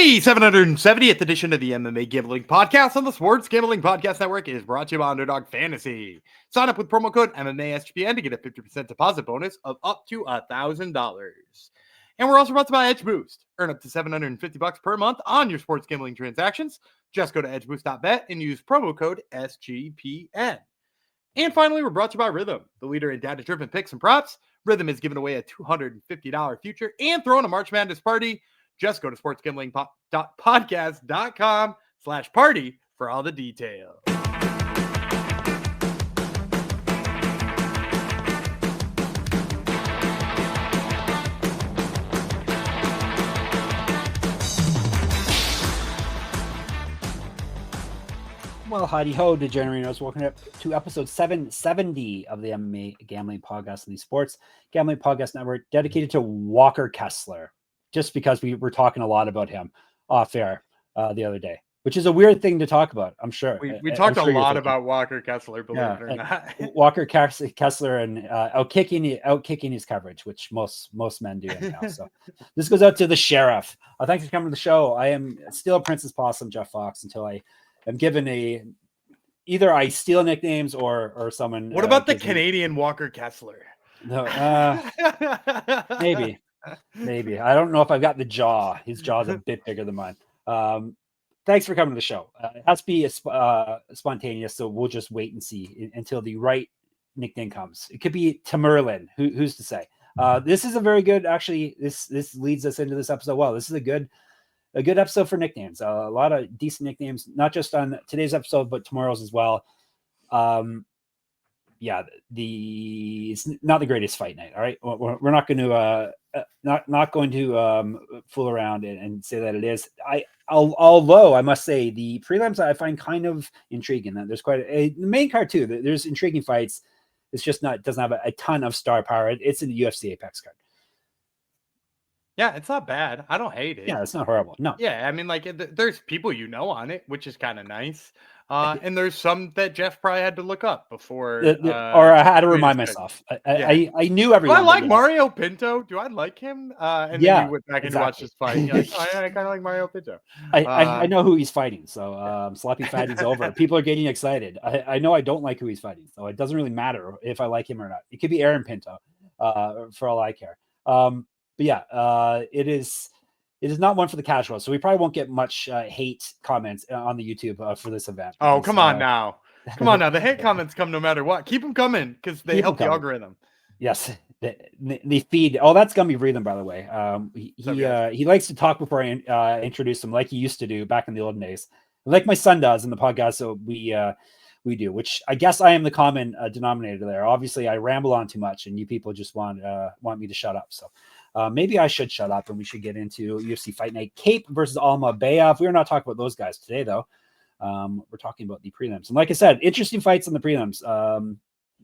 The 770th edition of the MMA Gambling Podcast on the Sports Gambling Podcast Network is brought to you by Underdog Fantasy. Sign up with promo code MMA-SGPN to get a 50% deposit bonus of up to $1,000. And we're also brought to you by Edge Boost. Earn up to $750 per month on your sports gambling transactions. Just go to edgeboost.bet and use promo code SGPN. And finally, we're brought to you by Rhythm, the leader in data-driven picks and props. Rhythm is giving away a $250 future and throwing a March Madness party. Just go to sportsgamblingpodcast.com/party for all the details. Well, howdy ho, degenerados. Welcome up to episode 770 of the MMA Gambling Podcast and the Sports Gambling Podcast Network, dedicated to Walker Kessler. Just because we were talking a lot about him off air the other day, which is a weird thing to talk about, I'm sure. We talked a lot about Walker Kessler, believe it or not. Walker Kessler and outkicking his coverage, which most men do anyhow. So this goes out to the sheriff. Thanks for coming to the show. I am still Princess Possum, Jeff Fox, until I am given either I steal nicknames or someone. What about the Canadian Walker Kessler? No, Maybe. I don't know if I've got the jaw. His jaw's a bit bigger than mine. Thanks for coming to the show. It has to be spontaneous, so we'll just wait and see until the right nickname comes. It could be Tamerlin. Who's to say? This is a very good, actually, this leads us into this episode well. This is a good episode for nicknames. A lot of decent nicknames, not just on today's episode, but tomorrow's as well. It's not the greatest fight night. All right, we're not going to not going to fool around and say that it is. Although I must say the prelims I find kind of intriguing. That there's quite the main card too. There's intriguing fights. It's just doesn't have a ton of star power. It's in the UFC Apex card. Yeah, it's not bad. I don't hate it. Yeah, it's not horrible. No. Yeah, I mean, like, there's people on it, which is kind of nice. And there's some that Jeff probably had to look up before. Or I had to remind myself. I knew everyone. Do I like Mario Pinto? Do I like him? And then you went back and watched his fight. You're like, I kind of like Mario Pinto. I know who he's fighting. So sloppy fighting's over. People are getting excited. I know I don't like who he's fighting. So it doesn't really matter if I like him or not. It could be Aaron Pinto for all I care. But yeah, it is not one for the casual, so we probably won't get much hate comments on the YouTube for this event. Oh, come on now. The hate comments come no matter what. Keep them coming because they help the algorithm. Yes, they feed. Oh, that's Gumby Breathing, by the way. He likes to talk before I introduce him, like he used to do back in the olden days, like my son does in the podcast. So we do, which I guess I am the common denominator there. Obviously, I ramble on too much, and you people just want me to shut up. So. Maybe I should shut up and we should get into UFC Fight Night. Cape versus Almeida. We're not talking about those guys today, though. We're talking about the prelims. And like I said, interesting fights in the prelims.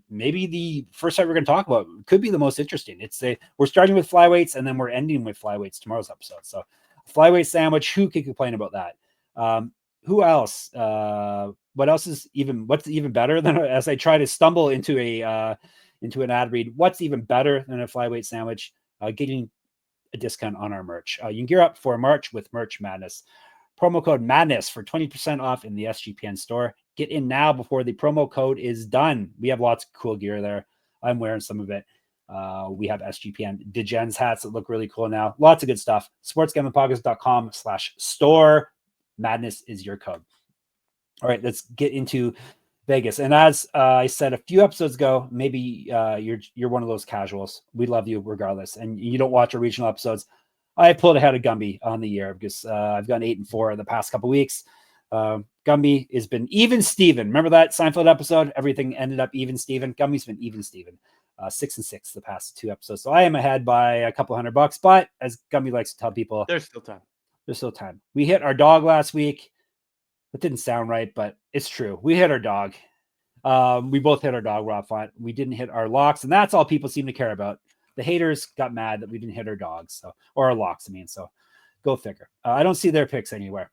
Maybe the first fight we're going to talk about could be the most interesting. We're starting with flyweights and then we're ending with flyweights tomorrow's episode. So flyweight sandwich, who could complain about that? Who else? What's even better than, as I try to stumble into an ad read, what's even better than a flyweight sandwich? Getting a discount on our merch. You can gear up for March with Merch Madness. Promo code MADNESS for 20% off in the SGPN store. Get in now before the promo code is done. We have lots of cool gear there. I'm wearing some of it. We have SGPN Degens hats that look really cool now. Lots of good stuff. sportsgamblingpodcast.com/store. Madness is your code. All right, let's get into Vegas. And as I said a few episodes ago, maybe you're one of those casuals. We love you regardless. And you don't watch our regional episodes. I pulled ahead of Gumby on the year because I've gone 8-4 in the past couple of weeks. Gumby has been even Steven. Remember that Seinfeld episode? Everything ended up even Steven. Gumby's been even Steven. 6-6 the past two episodes. So I am ahead by a couple $100, but as Gumby likes to tell people, there's still time. We hit our dog last week. That didn't sound right, but it's true. We hit our dog. We both hit our dog, Rob Font. We didn't hit our locks, and that's all people seem to care about. The haters got mad that we didn't hit our dogs, or our locks, so go figure. I don't see their picks anywhere.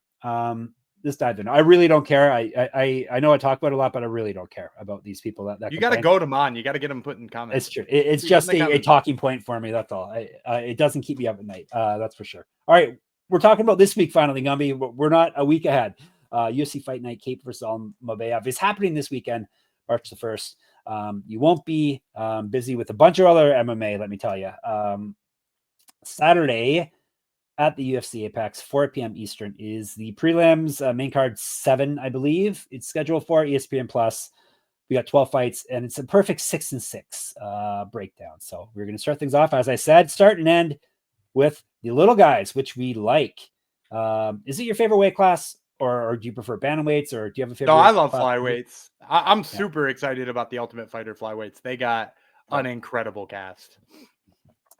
Just dive in. I really don't care. I know I talk about it a lot, but I really don't care about these people that you got to go to them on. You got to get them put in comments. It's true. It's just a talking point for me. That's all. It doesn't keep me up at night. That's for sure. All right. we're talking about this week finally, Gumby. We're not a week ahead. UFC Fight Night Cape versus Almeida is happening this weekend, March the 1st. You won't be busy with a bunch of other MMA, let me tell you. Saturday at the UFC Apex, 4 p.m. Eastern, is the prelims, main card 7, I believe. It's scheduled for ESPN Plus. We got 12 fights, and it's a perfect 6-6 breakdown. So we're going to start things off, as I said, start and end with the little guys, which we like. Is it your favorite weight class, or do you prefer bantamweights, or do you have a favorite? No, I love flyweights. I'm super excited about the Ultimate Fighter flyweights. They got an incredible cast.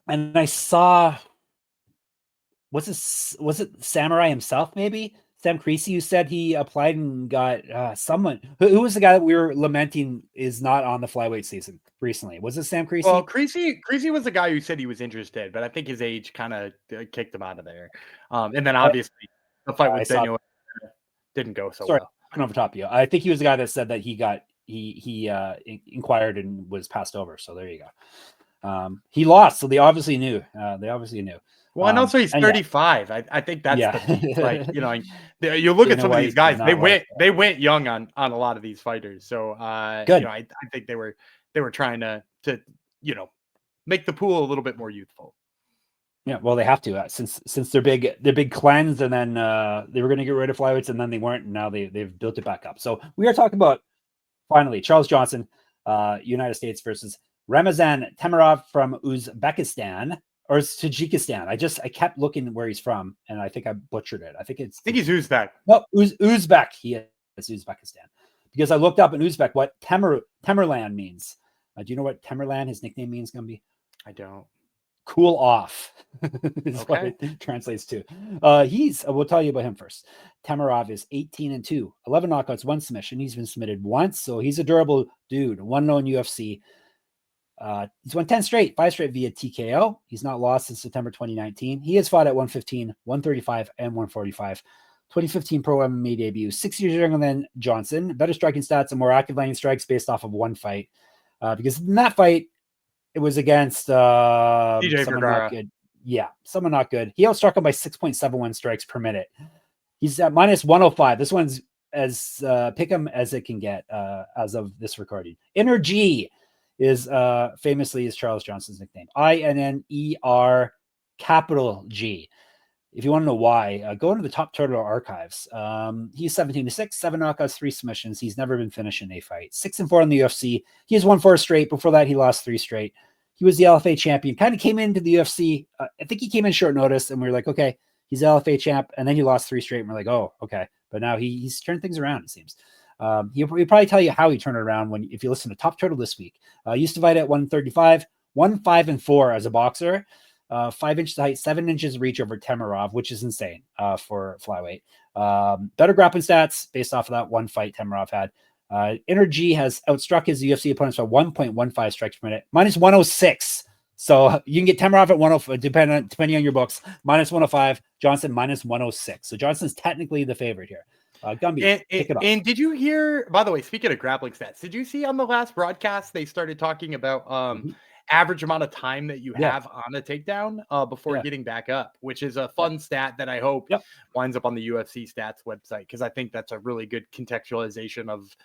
And I saw, was it Samurai himself, maybe? Sam Creasy, who said he applied and got someone. Who was the guy that we were lamenting is not on the flyweight season recently? Was it Sam Creasy? Well, Creasy was the guy who said he was interested, but I think his age kind of kicked him out of there. And then obviously the fight with Daniel didn't go so well. I'm over top of you. I think he was the guy that said that he inquired and was passed over. So there you go. He lost, so they obviously knew. Well, and also he's 35. Yeah. I think that's the peak. Like, you look at some of these guys, they went young on a lot of these fighters. So good. I think they were trying to make the pool a little bit more youthful. Yeah, well, they have to since they're big cleanse, and then they were going to get rid of flyweights, and then they weren't, and now they've built it back up. So we are talking about finally Charles Johnson, United States versus Ramazan Temirov from Uzbekistan or Tajikistan. I kept looking where he's from, and I think I butchered it. I think he's Uzbek. No, Uzbek. He is Uzbekistan, because I looked up in Uzbek what Tamerlan means. Do you know what Tamerlan, his nickname, means, Gumby? I don't. Cool off is what it translates to. We'll tell you about him first. Temirov is 18-2, 11 knockouts, 1 submission. He's been submitted once, so he's a durable dude. 1-0 UFC. He's won 10 straight, 5 straight via TKO. He's not lost since September 2019. He has fought at 115, 135, and 145. 2015 pro MMA debut. 6 years younger than Johnson. Better striking stats and more active landing strikes based off of one fight. Because in that fight, it was against JJ Vergara. Someone not good. He outstruck him by 6.71 strikes per minute. He's at minus 105. This one's as pick him as it can get as of this recording. Energy is famously is Charles Johnson's nickname. INNER capital G. If you want to know why, go into the Top Turtle archives. He's 17-6, 7 knockouts, 3 submissions. He's never been finished in a fight. 6-4 in the UFC. He has won 4 straight. Before that, he lost 3 straight. He was the LFA champion. Kind of came into the UFC. I think he came in short notice, and we were like, okay, he's the LFA champ. And then he lost 3 straight, and we're like, oh, okay. But now he's turned things around, it seems. He'll probably tell you how he turned it around if you listen to Top Turtle this week. Used to fight at 135, 1-5-4 as a boxer. 5 inches height, 7 inches reach over Temirov, which is insane for flyweight. Better grappling stats based off of that one fight Temirov had. Energy has outstruck his UFC opponents by 1.15 strikes per minute, minus 106. So you can get Temirov at 105, depending on your books, minus 105. Johnson minus 106. So Johnson's technically the favorite here. Gumby, pick it up. And did you hear? By the way, speaking of grappling stats, did you see on the last broadcast they started talking about average amount of time that you have on a takedown before getting back up, which is a fun stat that I hope winds up on the UFC stats website, because I think that's a really good contextualization of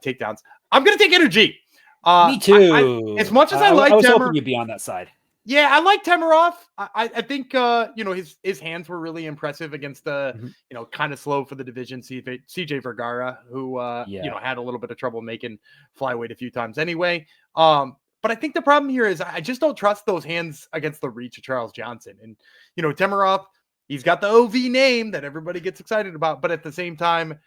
takedowns. I'm going to take Energy. Me too. As much as I was hoping you'd be on that side. Yeah, I like Temirov. I think his hands were really impressive against the kind of slow for the division CJ Vergara, who had a little bit of trouble making flyweight a few times anyway. But I think the problem here is I just don't trust those hands against the reach of Charles Johnson. And, Temirov, he's got the OV name that everybody gets excited about. But at the same time,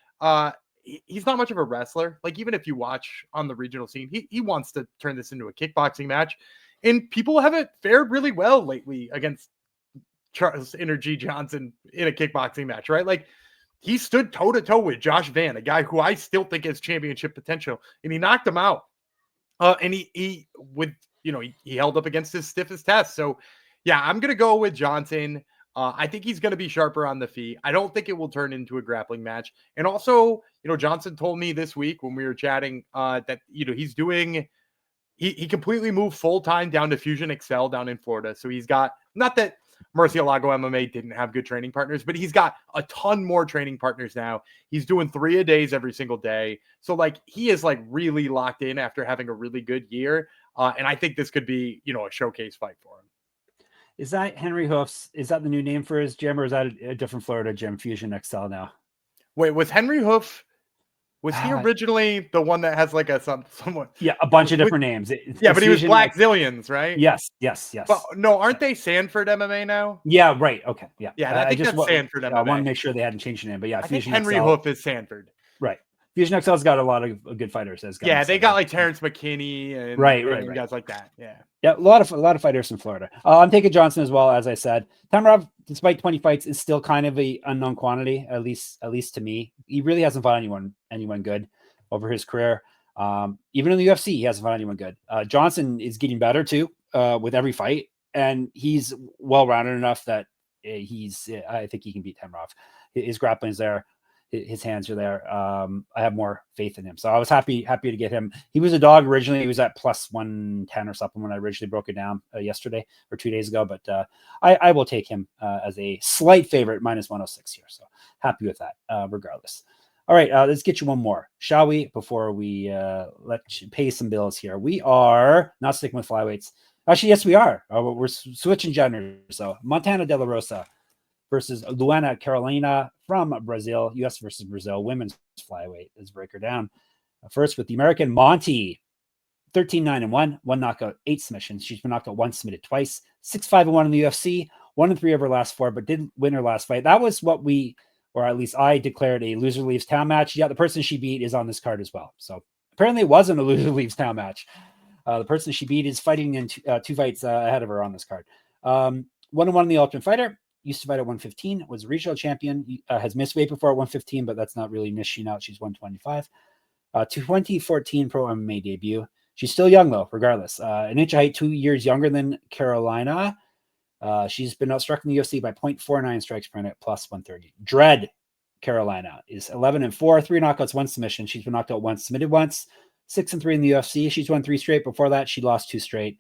he's not much of a wrestler. Like, even if you watch on the regional scene, he wants to turn this into a kickboxing match. And people haven't fared really well lately against Charles Energy Johnson in a kickboxing match, right? Like, he stood toe-to-toe with Josh Van, a guy who I still think has championship potential, and he knocked him out. And he held up against his stiffest test. So, yeah, I'm going to go with Johnson. I think he's going to be sharper on the feet. I don't think it will turn into a grappling match. And also, Johnson told me this week when we were chatting that, he's doing – he completely moved full-time down to Fusion Excel down in Florida. So he's got – not that Murcielago MMA didn't have good training partners, but he's got a ton more training partners now. He's doing 3 a days every single day. So like he is like really locked in after having a really good year. And I think this could be, a showcase fight for him. Is that Henry Hoof's? Is that the new name for his gym, or is that a different Florida gym, Fusion XL now? Wait, was Henry Hoof? Was he originally the one that has like a somewhat? Yeah, a bunch of different names. But he was Black Zillions, right? Yes. But no, aren't they Sanford MMA now? Yeah, right. Okay, yeah. I think that's Sanford MMA. I want to make sure they hadn't changed the name, but yeah, I think Henry Hoof is Sanford. Right. Fusion XL's got a lot of good fighters. They got like Terrence McKinney and right. guys like that. Yeah, a lot of fighters from Florida. I'm taking Johnson as well, as I said. Temirov, despite 20 fights, is still kind of a unknown quantity, at least to me. He really hasn't fought anyone good over his career. Even in the UFC, he hasn't fought anyone good. Johnson is getting better too with every fight, and he's well-rounded enough that I think he can beat Temirov. His grappling's there. His hands are there. I have more faith in him. So I was happy to get him. He was a dog originally. He was at plus 110 or something when I originally broke it down yesterday or 2 days ago. But I will take him as a slight favorite, minus 106 here. So happy with that regardless. All right, let's get you one more, shall we? Before we let you pay some bills here. We are not sticking with flyweights. Actually, yes, we are. We're switching genders. So Montana De La Rosa versus Luana Carolina from Brazil, U.S. versus Brazil, women's flyweight. Let's break her down. First with the American Monty, 13-9-1, 1 knockout, 8 submissions. She's been knocked out once, submitted twice, 6-5-1 in the UFC, 1-3 of her last 4, but didn't win her last fight. That was what or at least I declared a loser leaves town match. Yeah, the person she beat is on this card as well. So apparently it wasn't a loser leaves town match. The person she beat is fighting in 2 fights ahead of her on this card. 1-1 in the Ultimate Fighter. Used to fight at 115, was a regional champion, has missed weight before at 115, but that's not really missing out. She's 125. 2014 Pro MMA debut. She's still young, though, regardless. An inch of height, 2 years younger than Carolina. She's been outstruck in the UFC by 0.49 strikes per minute, plus 130. Dread Carolina is 11-4, 3 knockouts, 1 submission. She's been knocked out once, submitted once, 6-3 in the UFC. She's won 3 straight. Before that, she lost 2 straight.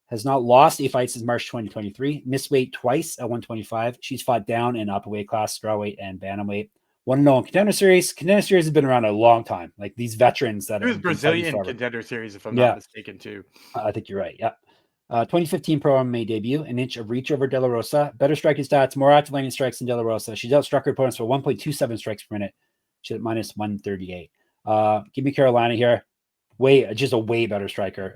Has not lost a fight since March 2023. Missed weight twice at 125. She's fought down in upper weight class, strawweight, and bantamweight. 1-0 in Contender Series. Contender Series has been around a long time. Like these veterans that are Brazilian Contender Series, if I'm not mistaken, too. I think you're right. Yeah. 2015 Pro MMA debut. An inch of reach over De La Rosa. Better striking stats, more active landing strikes than De La Rosa. She's outstruck her opponents for 1.27 strikes per minute. She's at minus 138. Give me Carolina here. Just a way better striker.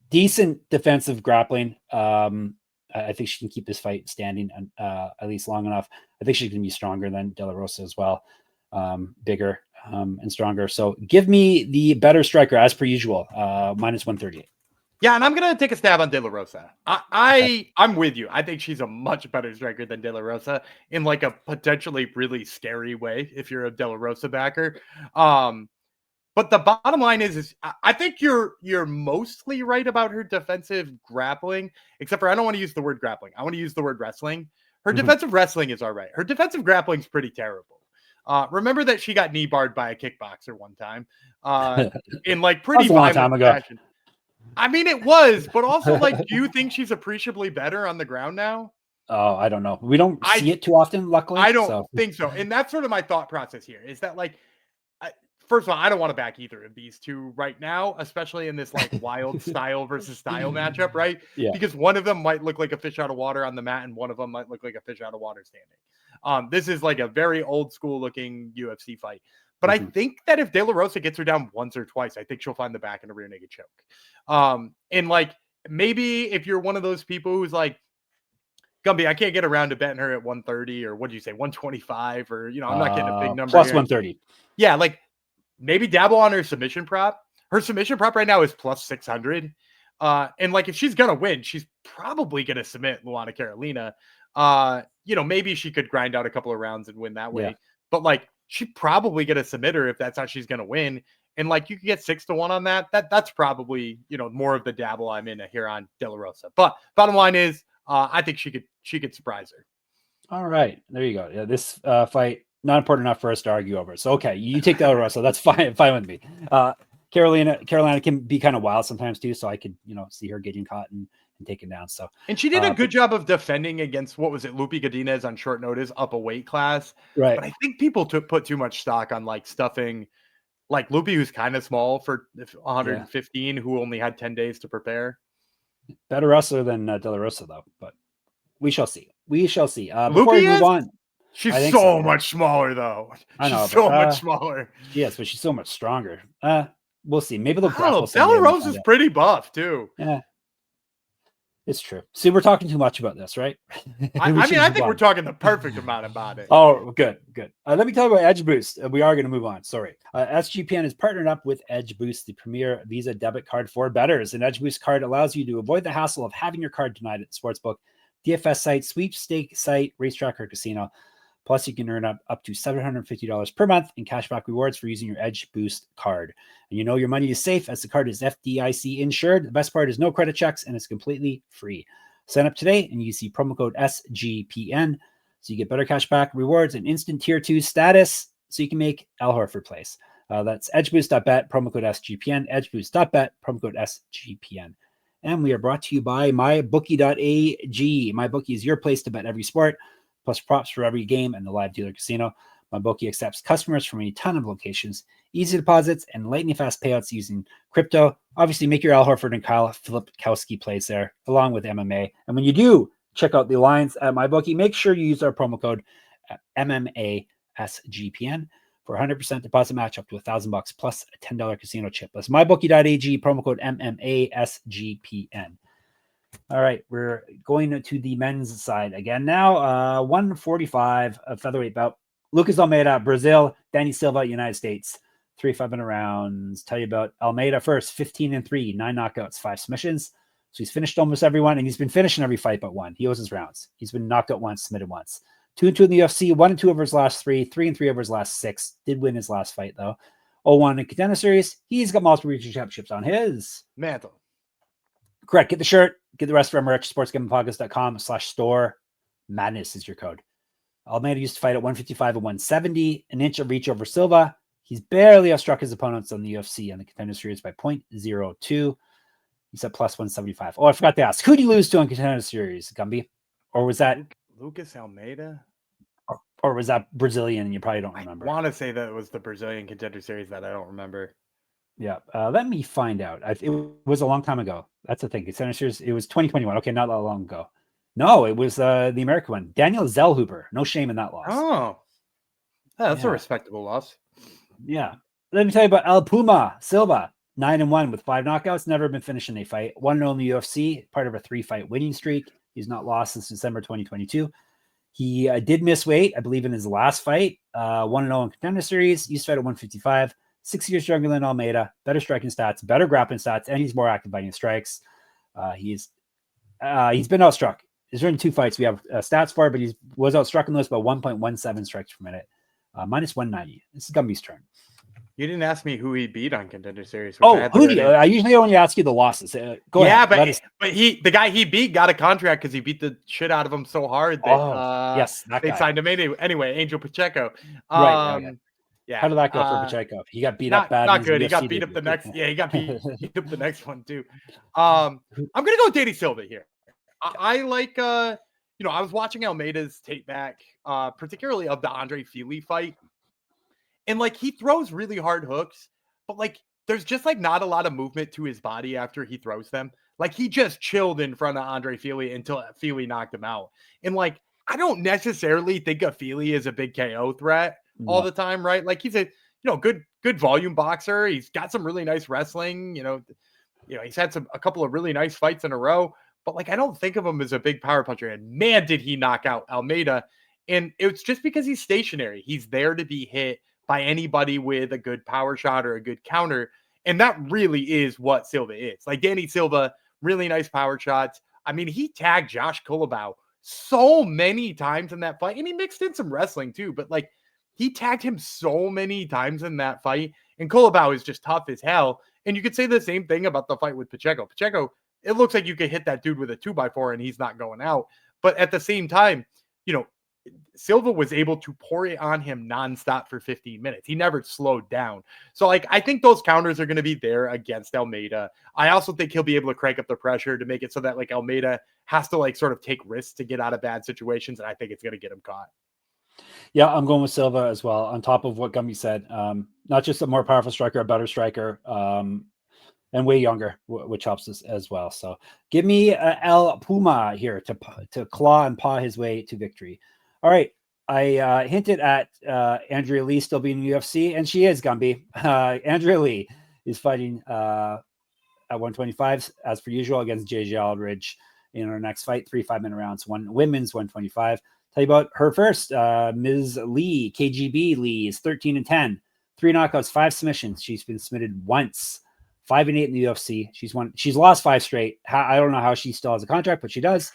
Decent defensive grappling. I think she can keep this fight standing at least long enough. I think she can be stronger than De La Rosa as well. Bigger and stronger. So give me the better striker as per usual. Minus 138. Yeah, and I'm going to take a stab on De La Rosa. I'm with you. I think she's a much better striker than De La Rosa in like a potentially really scary way if you're a De La Rosa backer. But the bottom line is I think you're mostly right about her defensive grappling, except for I don't want to use the word grappling. I want to use the word wrestling. Her defensive wrestling is all right. Her defensive grappling is pretty terrible. Remember that she got knee barred by a kickboxer one time in like pretty violent time ago. fashion. I mean, it was, but also like, do you think she's appreciably better on the ground now? Oh, I don't know. We don't see it too often, luckily. I don't think so. And that's sort of my thought process here is that like, first of all, I don't want to back either of these two right now, especially in this like wild style versus style matchup, right? Yeah. Because one of them might look like a fish out of water on the mat and one of them might look like a fish out of water standing. This is like a very old school looking UFC fight. But I think that if De La Rosa gets her down once or twice, I think she'll find the back and a rear naked choke. And like, maybe if you're one of those people who's like, Gumby, I can't get around to betting her at 130 or what do you say, 125 or, I'm not getting a big number. Plus here. 130. Yeah, like, maybe dabble on her submission prop. Her submission prop right now is plus 600. And like, if she's going to win, she's probably going to submit Luana Carolina. Maybe she could grind out a couple of rounds and win that way. Yeah. But like, she probably going to submit her if that's how she's going to win. And like, you could get 6-1 on that. That's probably, more of the dabble I'm in here on De La Rosa. But bottom line is, I think she could surprise her. All right. There you go. Yeah, this fight, not important enough for us to argue over. So, okay, you take De La Rosa. That's fine with me. Carolina can be kind of wild sometimes too. So I could, see her getting caught and taken down. So, and she did a good job of defending against, what was it, Lupi Godinez on short notice up a weight class. right. But I think people put too much stock on like stuffing like Lupi, who's kind of small for 115, who only had 10 days to prepare. Better wrestler than De La Rosa, though, but we shall see. We shall see. Before Lupi we move on, she's so much smaller, though. I know, she's so much smaller. Yes, but she's so much stronger. We'll see. Maybe they'll grapple. De La Rosa's pretty buff too. Yeah, it's true. See, we're talking too much about this, right? I think we're talking the perfect amount about it. Oh, good. Let me tell you about Edge Boost. We are going to move on. Sorry. SGPN has partnered up with Edge Boost, the premier Visa debit card for bettors. An Edge Boost card allows you to avoid the hassle of having your card denied at the sportsbook, DFS site, sweepstake site, racetrack, or casino. Plus, you can earn up to $750 per month in cashback rewards for using your Edge Boost card. And you know your money is safe as the card is FDIC insured. The best part is no credit checks and it's completely free. Sign up today and use the promo code SGPN so you get better cashback rewards and instant tier 2 status so you can make Al Horford plays. That's edgeboost.bet, promo code SGPN, edgeboost.bet, promo code SGPN. And we are brought to you by mybookie.ag. MyBookie is your place to bet every sport, plus props for every game and the live dealer casino. MyBookie accepts customers from a ton of locations, easy deposits, and lightning fast payouts using crypto. Obviously, make your Al Horford and Kyle Filipkowski plays there, along with MMA. And when you do check out the lines at MyBookie, make sure you use our promo code MMASGPN for 100% deposit match up to $1,000 plus a $10 casino chip. That's mybookie.ag, promo code MMASGPN. All right, we're going to the men's side again now. 145 of featherweight bout. Lucas Almeida, Brazil. Danny Silva, United States. 3 5-minute rounds. Tell you about Almeida first. 15-3, 9 knockouts, 5 submissions. So he's finished almost everyone, and he's been finishing every fight but one. He owes his rounds. He's been knocked out once, submitted once. 2-2 in the UFC. 1-2 over his last 3. 3-3 over his last 6. Did win his last fight though. 0-1 in Contender Series. He's got multiple regional championships on his mantle. Correct. Get the shirt. Get the rest from merch. sportsgamblingpodcast.com/store. Madness is your code. Almeida used to fight at 155 and 170, an inch of reach over Silva. He's barely outstruck his opponents on the UFC and the Contender Series by 0.02. He's at plus 175. Oh, I forgot to ask. Who did he lose to on Contender Series, Gumby? Or was that Lucas Almeida? Or was that Brazilian and you probably don't remember? I want to say that it was the Brazilian Contender Series that I don't remember. Yeah. Let me find out. It was a long time ago. That's the thing. Contender Series, it was 2021. Okay, not that long ago. No, it was the American one. Daniel Zellhuber. No shame in that loss. Oh, that's a respectable loss. Yeah. Let me tell you about El Puma Silva. 9-1 with 5 knockouts. Never been finished in a fight. 1-0 in the UFC. Part of a 3-fight winning streak. He's not lost since December 2022. He did miss weight, I believe, in his last fight. 1-0 in Contender Series. Used to fight at 155. 6 years younger than Almeida. Better striking stats. Better grappling stats. And he's more active biting strikes. He's been outstruck. He's in 2 fights. We have stats for it, but he was outstruck in those by 1.17 strikes per minute. Minus 190. This is Gumby's turn. You didn't ask me who he beat on Contender Series. Who do you? I usually only ask you the losses. Go ahead. But the guy he beat got a contract because he beat the shit out of him so hard that yes, they signed him anyway. Angel Pacheco. Right. Yeah. How did that go for Pacheco? He got beat up bad. Not good. He got beat up the next. Yeah, he got beat up the next one too. I'm gonna go with Danny Silva here. I like. I was watching Almeida's tape back, particularly of the Andre Fili fight. And like he throws really hard hooks, but like there's just like not a lot of movement to his body after he throws them. Like he just chilled in front of Andre Fili until Fili knocked him out. And like I don't necessarily think of Fili as a big KO threat all the time, right? Like he's a good volume boxer. He's got some really nice wrestling. He's had a couple of really nice fights in a row. But like I don't think of him as a big power puncher. And man, did he knock out Almeida! And it's just because he's stationary. He's there to be hit by anybody with a good power shot or a good counter. And that really is what Silva is. Like Danny Silva, really nice power shots. I mean, he tagged Josh Kulabau so many times in that fight. And he mixed in some wrestling too. But like he tagged him so many times in that fight. And Kulabau is just tough as hell. And you could say the same thing about the fight with Pacheco. Pacheco, it looks like you could hit that dude with a 2x4 and he's not going out. But at the same time, Silva was able to pour it on him nonstop for 15 minutes. He never slowed down. So, like, I think those counters are going to be there against Almeida. I also think he'll be able to crank up the pressure to make it so that, like, Almeida has to, like, sort of take risks to get out of bad situations, and I think it's going to get him caught. Yeah, I'm going with Silva as well, on top of what Gumby said. Not just a more powerful striker, a better striker, and way younger, which helps us as well. So give me El Puma here to claw and paw his way to victory. All right. I hinted at Andrea Lee still being in the UFC, and she is, Gumby. Andrea Lee is fighting at 125, as per usual, against JJ Aldrich in her next fight, 3 5-minute rounds, one women's 125. Tell you about her first. Ms. Lee, KGB Lee, is 13-10, 3 knockouts, 5 submissions. She's been submitted once, 5-8 in the UFC. She's lost 5 straight. I don't know how she still has a contract, but she does.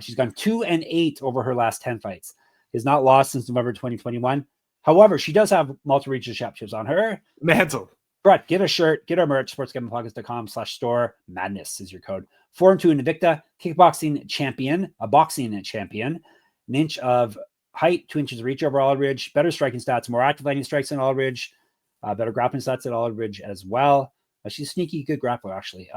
She's gone 2-8 over her last 10 fights. Has not lost since November 2021. However, she does have multi-regional championships on her mantle. Brett, get a shirt, get our merch, sportsgamblingpodcast.com/store. Madness is your code. 4-2 in Invicta, kickboxing champion, a boxing champion, an inch of height, 2 inches of reach over Aldridge, better striking stats, more active lightning strikes than Aldridge, better grappling stats than Aldridge as well. She's a sneaky good grappler, actually.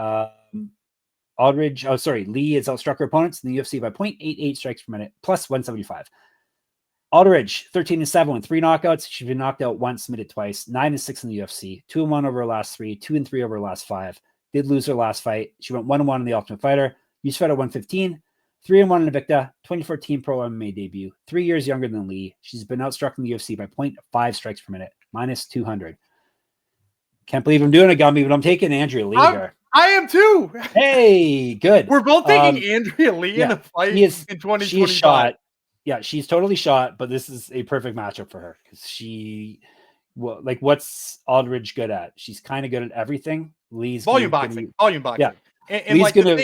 Lee has outstruck her opponents in the UFC by 0.88 strikes per minute, plus 175. Aldridge, 13-7 with 3 knockouts. She's been knocked out once, submitted twice, 9-6 in the UFC, 2-1 over her last 3, 2-3 over her last 5. Did lose her last fight. She went 1-1 in the Ultimate Fighter. Used to fight at 115, 3-1 in Invicta, 2014 Pro MMA debut, 3 years younger than Lee. She's been outstruck in the UFC by 0.5 strikes per minute, minus 200. Can't believe I'm doing it, Gumby, but I'm taking Andrea Lee here. I am too. Hey, good. We're both taking Andrea Lee in a fight in 2025. She is shot. Yeah, she's totally shot, but this is a perfect matchup for her because what's Aldridge good at? She's kind of good at everything. Lee's volume boxing. Yeah, and Lee's like gonna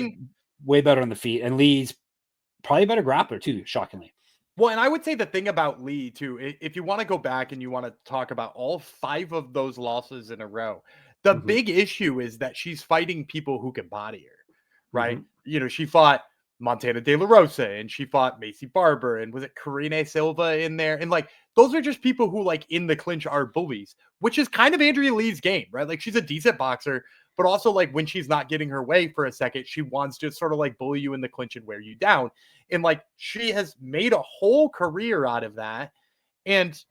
way better on the feet, and Lee's probably a better grappler too. Shockingly. Well, and I would say the thing about Lee too, if you want to go back and you want to talk about all 5 of those losses in a row, the big issue is that she's fighting people who can body her, right? You know, she fought Montana De La Rosa, and she fought Macy Barber, and was it Karine Silva in there? And like, those are just people who, like, in the clinch are bullies, which is kind of Andrea Lee's game, right? Like, she's a decent boxer, but also, like, when she's not getting her way for a second, she wants to sort of like bully you in the clinch and wear you down. And like, she has made a whole career out of that. And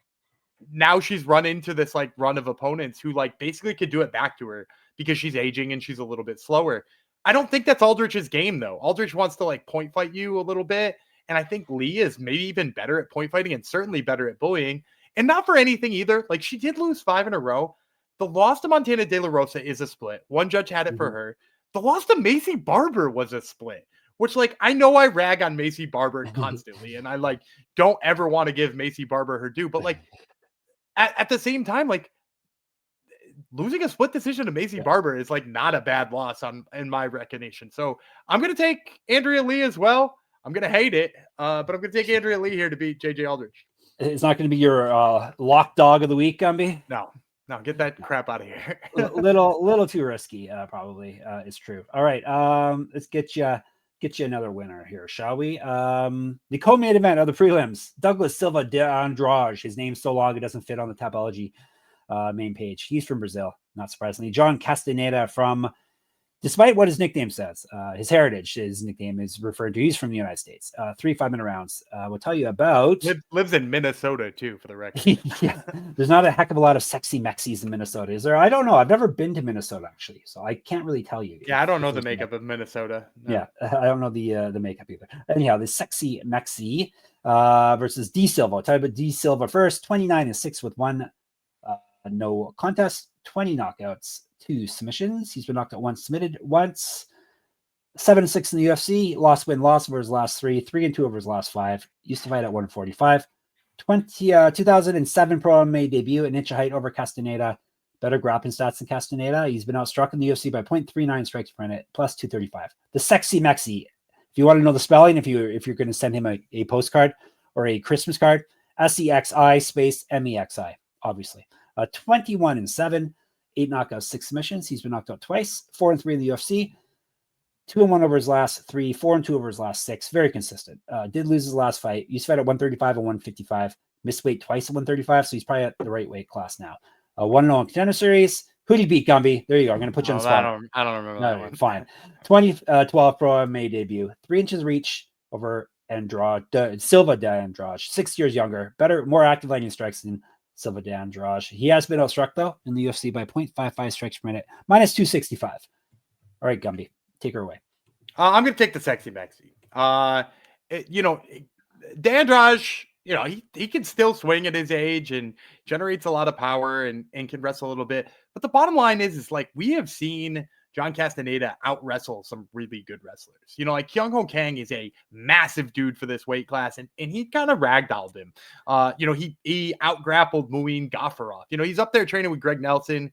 now she's run into this like run of opponents who like basically could do it back to her because she's aging and she's a little bit slower. I don't think that's Aldrich's game, though. Aldrich wants to like point fight you a little bit. And I think Lee is maybe even better at point fighting and certainly better at bullying. And not for anything either. Like, she did lose 5 in a row. The loss to Montana De La Rosa is a split. One judge had it for her. The loss to Macy Barber was a split, which, like, I know I rag on Macy Barber constantly. And I like don't ever want to give Macy Barber her due. But like at the same time, like, losing a split decision to Macy Barber is like not a bad loss in my recognition. So I'm going to take Andrea Lee as well. I'm going to hate it, but I'm going to take Andrea Lee here to beat JJ Aldrich. It's not going to be your lock dog of the week, Gumby. No, get that crap out of here. little too risky, probably. It's true. All right, let's get you another winner here, shall we? The co-main event of the prelims: Douglas Silva de Andrade. His name's so long it doesn't fit on the Tapology main page. He's from Brazil, not surprisingly. John Castañeda from, despite what his nickname says, his heritage, his nickname is referred to. He's from the United States. 3 5-minute rounds. We'll tell you about. Lives in Minnesota too, for the record. Yeah, there's not a heck of a lot of sexy Mexies in Minnesota, is there? I don't know. I've never been to Minnesota actually, so I can't really tell you. Yeah, I don't know the makeup of Minnesota. No. Yeah, I don't know the makeup either. Anyhow, the sexy Mexi versus D Silva. I'll tell you about D Silva first. 29-6 with 1 no contest, 20 knockouts, 2 submissions. He's been knocked out once, submitted once. 7-6 in the UFC. Loss over his last 3, 3-2 over his last 5. Used to fight at 145. 2007 Pro MMA debut, an inch of height over Castañeda. Better grappling stats than Castañeda. He's been outstruck in the UFC by 0.39 strikes per minute, plus 235. The sexy Mexi. If you want to know the spelling, if you're going to send him a postcard or a Christmas card, SEXI space MEXI, obviously. 21-7, 8 knockouts, 6 submissions. He's been knocked out twice, 4-3 in the UFC. 2-1 over his last 3, 4-2 over his last 6. Very consistent. Did lose his last fight. He's fight at 135 and 155. Missed weight twice at 135, so he's probably at the right weight class now. 1-0 in Contender Series. Who did he beat, Gumby? There you go. I'm going to put you on the spot. I don't remember that one. Fine. 2012 Pro MMA debut. 3 inches reach over Andrade. Silva de Andrade. 6 years younger. Better, more active landing strikes than Silva de Andrade. He has been outstruck, though, in the UFC by 0.55 strikes per minute. Minus 265. All right, Gumby. Take her away. I'm going to take the sexy Maxi. De Andrade, he can still swing at his age and generates a lot of power and can wrestle a little bit. But the bottom line is like we have seen John Castañeda out wrestle some really good wrestlers. Like Kyung Ho Kang is a massive dude for this weight class, and he kind of ragdolled him. He out grappled Muin Gafurov. He's up there training with Greg Nelson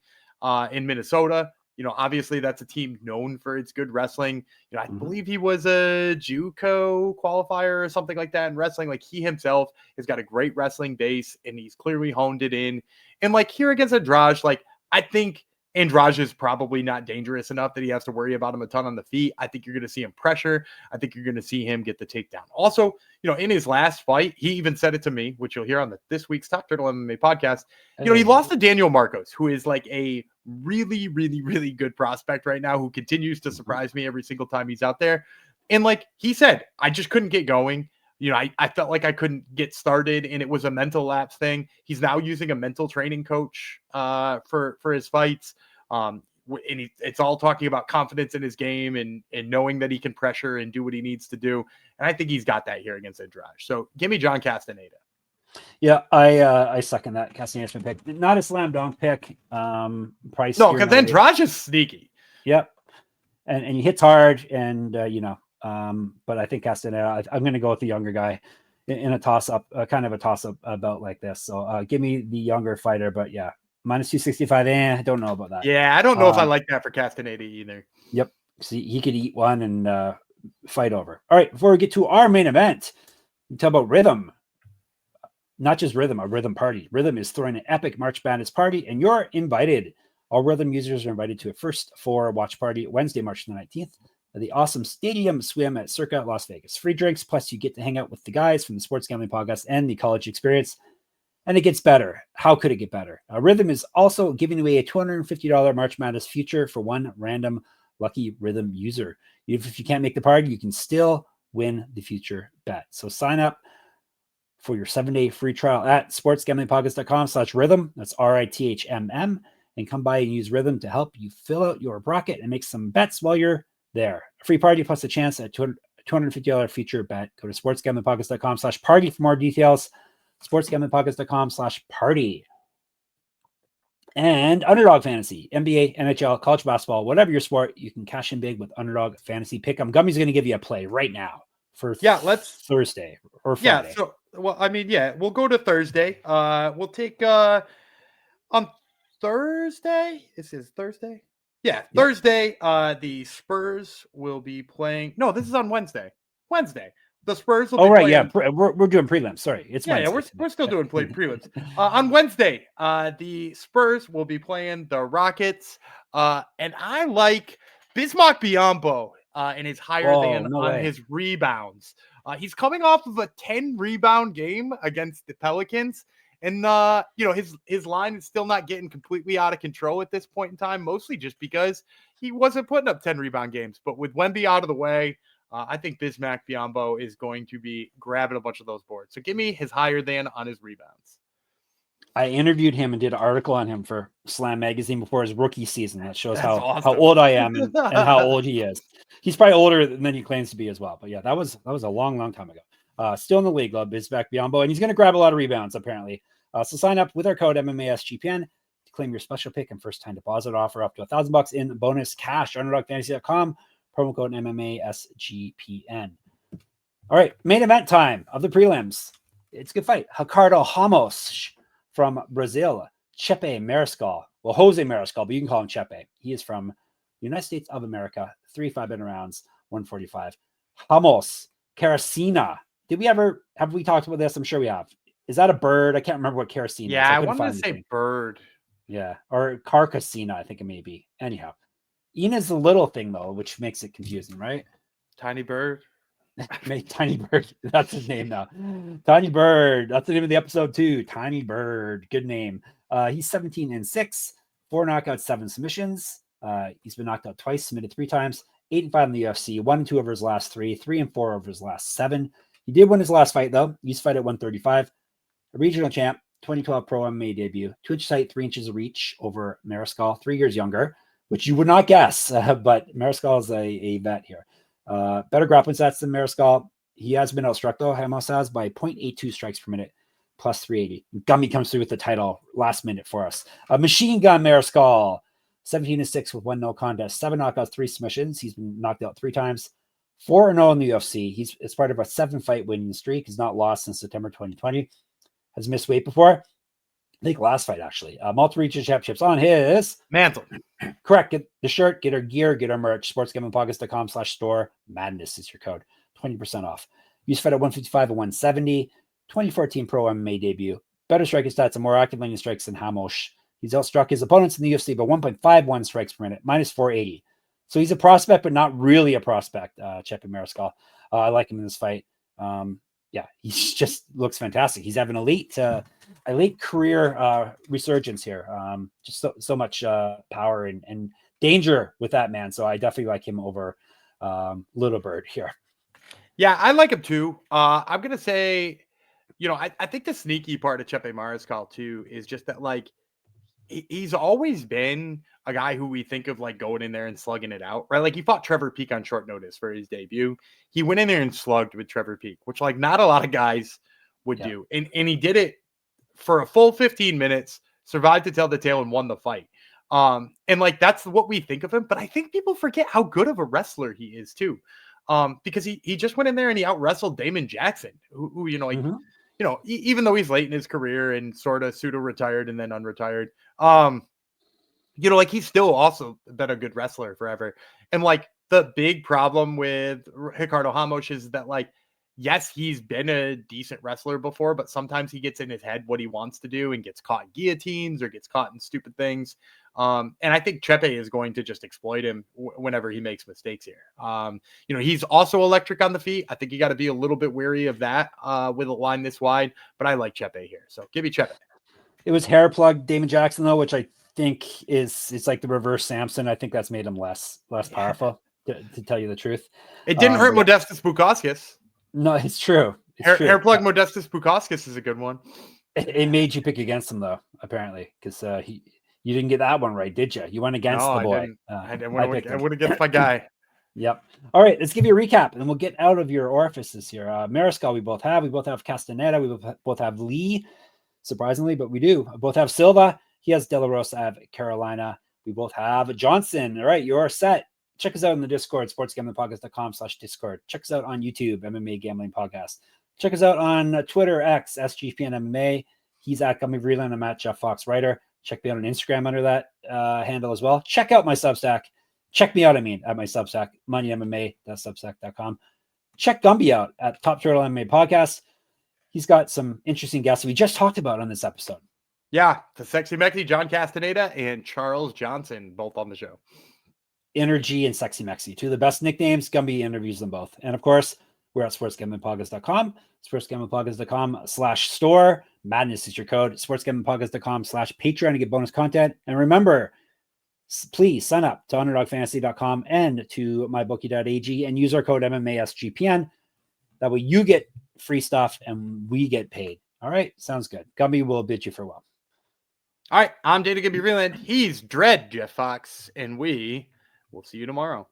in Minnesota. Obviously that's a team known for its good wrestling. I believe he was a JUCO qualifier or something like that in wrestling. Like he himself has got a great wrestling base and he's clearly honed it in. And like here against Andrade, like I think Andrade is probably not dangerous enough that he has to worry about him a ton on the feet. I think you're going to see him pressure. I think you're going to see him get the takedown. Also, in his last fight, he even said it to me, which you'll hear on this week's Top Turtle MMA podcast. He lost to Daniel Marcos, who is like a really, really, really good prospect right now, who continues to surprise me every single time he's out there. And like he said, I just couldn't get going. I felt like I couldn't get started, and it was a mental lapse thing. He's now using a mental training coach for his fights. And it's all talking about confidence in his game and knowing that he can pressure and do what he needs to do. And I think he's got that here against Andrade. So give me John Castañeda. Yeah, I second that. Castañeda's been picked. Not a slam dunk pick. Price. No, because Andrade is sneaky. Yep. And he hits hard and but I think Castañeda, I'm going to go with the younger guy in a toss-up, kind of a toss-up bout like this. So give me the younger fighter, but yeah, minus 265. I don't know about that. Yeah, I don't know if I like that for Castañeda either. Yep. See, he could eat one and fight over. All right, before we get to our main event, we talk about Rhythm. Not just Rhythm, a Rhythm party. Rhythm is throwing an epic March Madness party, and you're invited. All Rhythm users are invited to a first 4 watch party Wednesday, March the 19th. The awesome Stadium Swim at Circa Las Vegas. Free drinks, plus you get to hang out with the guys from the Sports Gambling Podcast and the College Experience. And it gets better. How could it get better? Rhythm is also giving away a $250 March Madness future for one random lucky Rhythm user. Even if you can't make the party, you can still win the future bet. So sign up for your 7-day free trial at sportsgamblingpodcast.com/rhythm. That's RITHMM. And come by and use Rhythm to help you fill out your bracket and make some bets while you're there. A free party plus a chance at $250 feature bet. Go to sportsgamblingpodcast.com/party for more details. sportsgamblingpodcast.com/party. And Underdog Fantasy, NBA, NHL, college basketball, whatever your sport, you can cash in big with Underdog Fantasy Pick'em. Gummy's going to give you a play right now for Thursday or Friday. Yeah, so we'll go to Thursday. We'll take on Thursday. This is Thursday. Yeah, Thursday, the Spurs will be playing. No, this is on Wednesday. The Spurs will be playing. Yeah. We're doing prelims. Sorry. It's Wednesday. We're still doing prelims. On Wednesday, the Spurs will be playing the Rockets. And I like Bismack Biyombo and his higher than on his rebounds. He's coming off of a 10 rebound game against the Pelicans. And, his line is still not getting completely out of control at this point in time, mostly just because he wasn't putting up 10 rebound games. But with Wemby out of the way, I think Bismack Biyombo is going to be grabbing a bunch of those boards. So give me his higher than on his rebounds. I interviewed him and did an article on him for Slam Magazine before his rookie season. That shows how old I am and how old he is. He's probably older than he claims to be as well. But yeah, that was a long, long time ago. Still in the league, Bismack Biyombo, and he's going to grab a lot of rebounds apparently. So sign up with our code MMASGPN to claim your special pick and first time deposit offer up to $1,000 in bonus cash. UnderdogFantasy.com, promo code MMASGPN. All right, main event time of the prelims. It's a good fight. Ricardo Ramos from Brazil. Chepe Mariscal. Well, Jose Mariscal, but you can call him Chepe. He is from the United States of America. 3 5-minute rounds, 145. Ramos Caracina. Have we talked about this? I'm sure we have. Is that a bird? I can't remember what Caracina is. Yeah, I wanted to say bird. Yeah, or Carcassina, I think it may be. Anyhow, Ina's a little thing though, which makes it confusing, right? Tiny Bird. Tiny Bird. That's his name now. Tiny Bird. That's the name of the episode too. Tiny Bird. Good name. He's 17-6, 4 knockouts, 7 submissions. He's been knocked out twice, submitted 3 times, 8-5 in the UFC, 1-2 over his last 3, 3-4 over his last 7. He did win his last fight though. He's fight at 135. A regional champ, 2012 Pro MMA debut, 2 inches height, 3 inches of reach over Mariscal, 3 years younger, which you would not guess, but Mariscal is a vet here. Better grappling stats than Mariscal. He has been outstruck though, Ramos has, by 0.82 strikes per minute, plus 380. Gumby comes through with the title last minute for us. Machine Gun Mariscal, 17-6 with 1 no contest, 7 knockouts, 3 submissions. He's been knocked out 3 times, 4-0 in the UFC. It's part of a 7-fight winning streak. He's not lost since September 2020. Has missed weight before. I think last fight, actually. Multi-regional championships on his mantle. Correct. Get the shirt, get our gear, get our merch. sportsgamblingpodcast.com/store. Madness is your code. 20% off. Use fight at 155 and 170. 2014 Pro MMA debut. Better striking stats and more active landing strikes than Ramos. He's outstruck his opponents in the UFC by 1.51 strikes per minute, minus 480. So he's a prospect, but not really a prospect, Chepe Mariscal. I like him in this fight. Yeah, he just looks fantastic. He's having elite career resurgence here. Just so much power and danger with that man. So I definitely like him over Little Bird here. Yeah, I like him too. I'm gonna say, I think the sneaky part of Chepe Mariscal too is just that like he's always been a guy who we think of like going in there and slugging it out, right? Like he fought Trevor Peek on short notice for his debut. He went in there and slugged with Trevor Peek, which like not a lot of guys would do. And he did it for a full 15 minutes, survived to tell the tale and won the fight. And like, that's what we think of him. But I think people forget how good of a wrestler he is too. Because he just went in there and he out wrestled Damon Jackson, who even though he's late in his career and sort of pseudo retired and then unretired, like he's still also been a good wrestler forever. And like the big problem with Ricardo Ramos is that like, yes, he's been a decent wrestler before, but sometimes he gets in his head what he wants to do and gets caught in guillotines or gets caught in stupid things. And I think Chepe is going to just exploit him whenever he makes mistakes here. He's also electric on the feet. I think you got to be a little bit wary of that with a line this wide, but I like Chepe here. So give me Chepe. It was hair plug Damon Jackson though, which I think it's like the reverse Samson. I think that's made him less powerful to tell you the truth. It didn't hurt Modestas Bukauskas. No, it's true. Hair plug Modestas Bukauskas is a good one. It made you pick against him though, apparently, because you didn't get that one right, did you? You went against the boy. I went against my guy. Yep. All right, let's give you a recap, and we'll get out of your orifices here. Mariscal, we both have Castañeda, we both have Lee, surprisingly, but we do. Both have Silva. He has De La Rosa, I have Carolina. We both have Johnson. All right, you're set. Check us out in the Discord, sportsgamblingpodcast.com/Discord. Check us out on YouTube, MMA Gambling Podcast. Check us out on Twitter, X, SGPN MMA. He's at Gummy Vreeland. I'm at Jeff Fox Writer. Check me out on Instagram under that handle as well. Check out my Substack. Check me out, at my Substack, moneymma.substack.com. Check Gumby out at Top Turtle MMA Podcast. He's got some interesting guests we just talked about on this episode. Yeah, the Sexy Mexi, John Castañeda, and Charles Johnson, both on the show. Energy and Sexy Mexi, two of the best nicknames. Gumby interviews them both. And of course, we're at sportsgamblingpodcast.com, sportsgamblingpodcast.com/store. Madness is your code. sportsgamblingpodcast.com/Patreon to get bonus content. And remember, please sign up to underdogfantasy.com and to mybookie.ag and use our code MMASGPN. That way you get free stuff and we get paid. All right, sounds good. Gumby will bid you farewell. All right, I'm Data Gumby Vreeland. He's Dread Jeff Fox, and we will see you tomorrow.